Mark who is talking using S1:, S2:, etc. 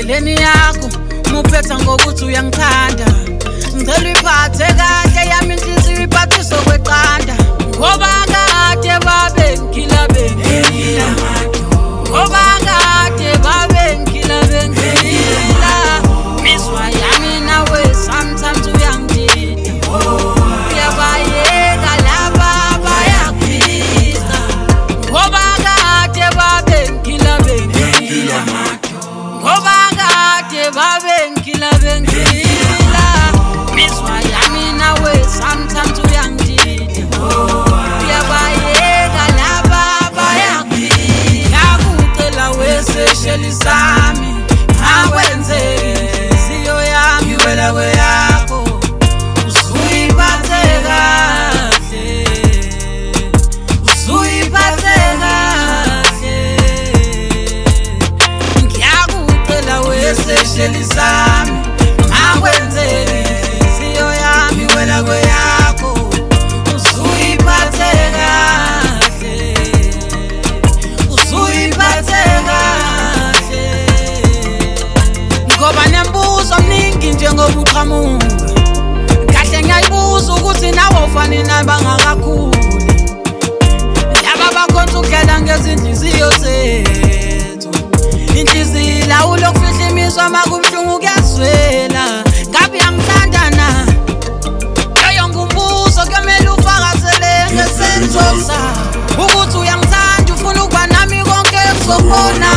S1: endleleni yakho muphetha ngokuthi uyangithanda ngicela uyiphathe kahle yami inhliziyo iphathiswe kweqanda ngoba kade babe ngila bengila ngoba kade babe ngila bengila miswa yami nawe sometimes uyangidida uyabayeka laba bayakuphisa ngoba kade babe ngila bengila ngoba kade babe ngila bengila miswa yami nawe sometimes uyangidida uyabayeka laba bayakuphisa yakucela wesesheli sami akwenze siyo yami wela kweyakho usuyiphathe kahle usuyiphathe kahle ngiyakucela wesesheli sami akwenze siyo yami wela kweyakho usuyiphathe kahle usuyiphathe kahle ngoba nembuzo mningi njengoba uqhamuka kahle ngiyayibuza ukuthi nawe ufane nabangakakhuli laba bakhonza ukudlela ngezinhliziyo zethu inhliziyo ilawula ukufihla imizwa makubuhlungu kuyazwela ngabe uyangithanda na loyo ngumbuzo kuyomele ufakazele ngesenzo sakho ukuthi uyangithanda ufuna ukuba nami konke kuzobona